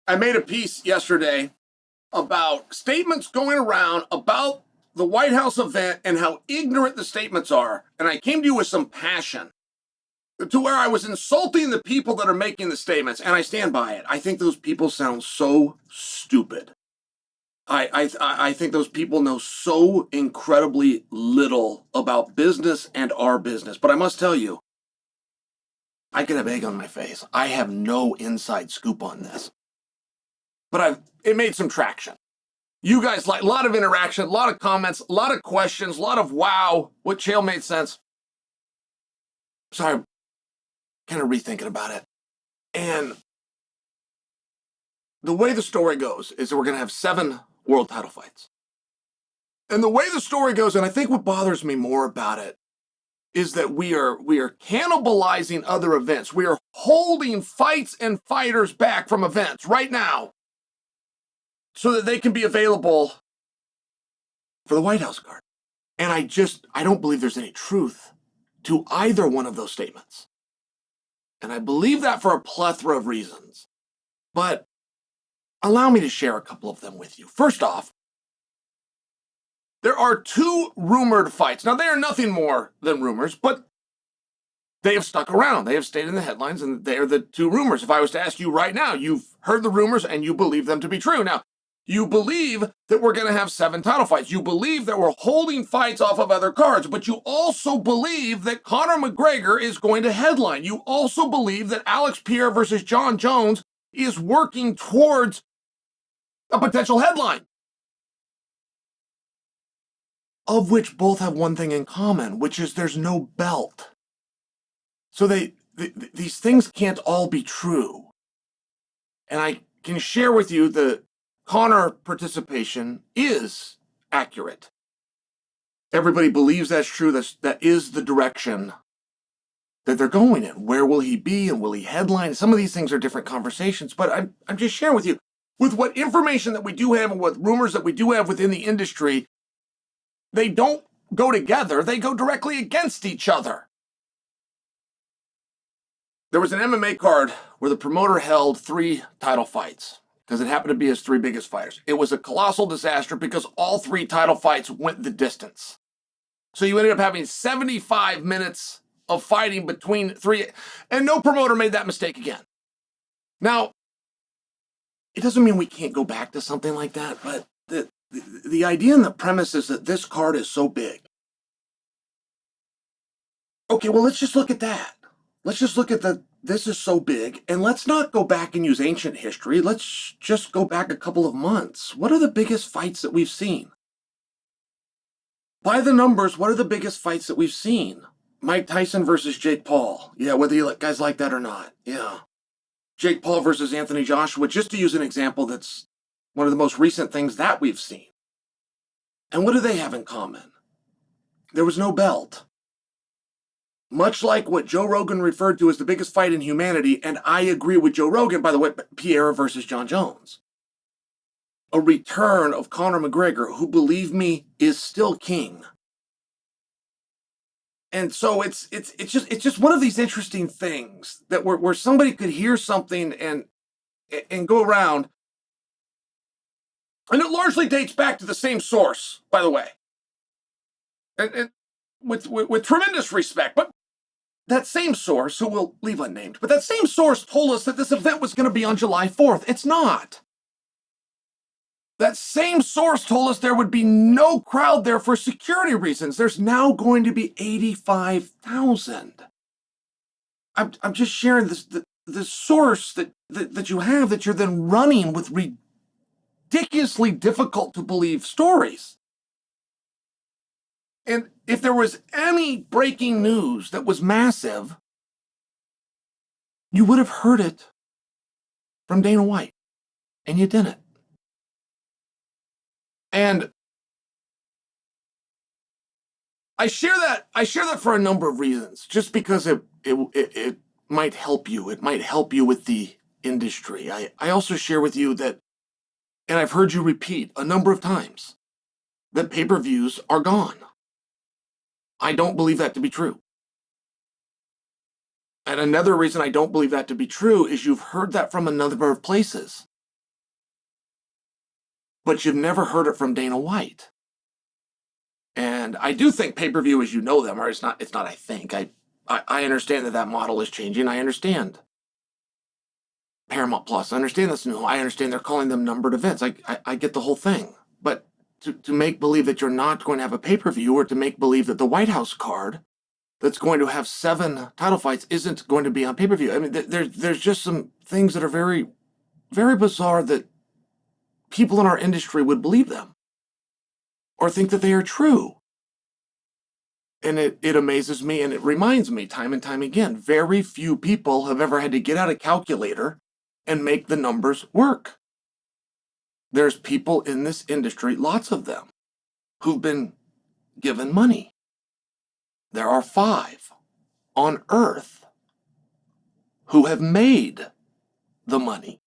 I made a piece yesterday about statements going around about the White House event and how ignorant the statements are. And I came to you with some passion to where I was insulting the people that are making the statements, and I stand by it. I think those people sound so stupid. I think those people know so incredibly little about business and our business. But I must tell you, I could have egg on my face. I have no inside scoop on this. But it made some traction. You guys like a lot of interaction, a lot of comments, a lot of questions, a lot of wow, what Chael made sense. So I'm kind of rethinking about it. And the way the story goes is that we're going to have 7 world title fights. And the way the story goes, and I think what bothers me more about it, is that we are cannibalizing other events. We are holding fights and fighters back from events right now so that they can be available for the White House card. And I don't believe there's any truth to either one of those statements. And I believe that for a plethora of reasons. But allow me to share a couple of them with you. First off, there are 2 rumored fights. Now, they are nothing more than rumors, but they have stuck around. They have stayed in the headlines, and they are the 2 rumors. If I was to ask you right now, you've heard the rumors and you believe them to be true. Now, you believe that we're going to have 7 title fights. You believe that we're holding fights off of other cards, but you also believe that Conor McGregor is going to headline. You also believe that Alex Pereira versus Jon Jones is working towards a potential headline, of which both have one thing in common, which is there's no belt. So these things can't all be true. And I can share with you the Conor participation is accurate. Everybody believes that's true. That is the direction that they're going in. Where will he be and will he headline? Some of these things are different conversations, but I'm just sharing with you, with what information that we do have and what rumors that we do have within the industry, they don't go together. They go directly against each other. There was an MMA card where the promoter held 3 title fights because it happened to be his 3 biggest fighters. It was a colossal disaster because all 3 title fights went the distance. So you ended up having 75 minutes of fighting between 3, and no promoter made that mistake again. Now, it doesn't mean we can't go back to something like that, but the idea and the premise is that this card is so big. Okay, well, let's just look at that. Let's just look at this is so big, and let's not go back and use ancient history. Let's just go back a couple of months. What are the biggest fights that we've seen? By the numbers, what are the biggest fights that we've seen? Mike Tyson versus Jake Paul. Yeah, whether you guys like that or not. Yeah. Jake Paul versus Anthony Joshua, just to use an example that's one of the most recent things that we've seen. And what do they have in common? There was no belt. Much like what Joe Rogan referred to as the biggest fight in humanity, and I agree with Joe Rogan, by the way, Pereira versus Jon Jones. A return of Conor McGregor, who, believe me, is still king. And so it's just one of these interesting things that where somebody could hear something and go around. And it largely dates back to the same source, by the way. And with tremendous respect. But that same source, who we'll leave unnamed, but that same source told us that this event was going to be on July 4th. It's not. That same source told us there would be no crowd there for security reasons. There's now going to be 85,000. I'm just sharing the source that you have that you're then running with ridiculously difficult to believe stories. And if there was any breaking news that was massive, you would have heard it from Dana White, and you didn't. And I share that for a number of reasons, just because it might help you. It might help you with the industry. I also share with you that, and I've heard you repeat a number of times, that pay-per-views are gone. I don't believe that to be true. And another reason I don't believe that to be true is you've heard that from a number of places. but you've never heard it from Dana White. And I do think pay-per-view as you know them, or it's not I think. I understand that model is changing. I understand Paramount Plus. I understand this new. I understand they're calling them numbered events. I get the whole thing. But to make believe that you're not going to have a pay-per-view, or to make believe that the White House card that's going to have 7 title fights isn't going to be on pay-per-view. I mean, there's just some things that are very, very bizarre that people in our industry would believe them or think that they are true. And it amazes me, and it reminds me time and time again, very few people have ever had to get out a calculator and make the numbers work. There's people in this industry, lots of them, who've been given money. There are 5 on Earth who have made the money.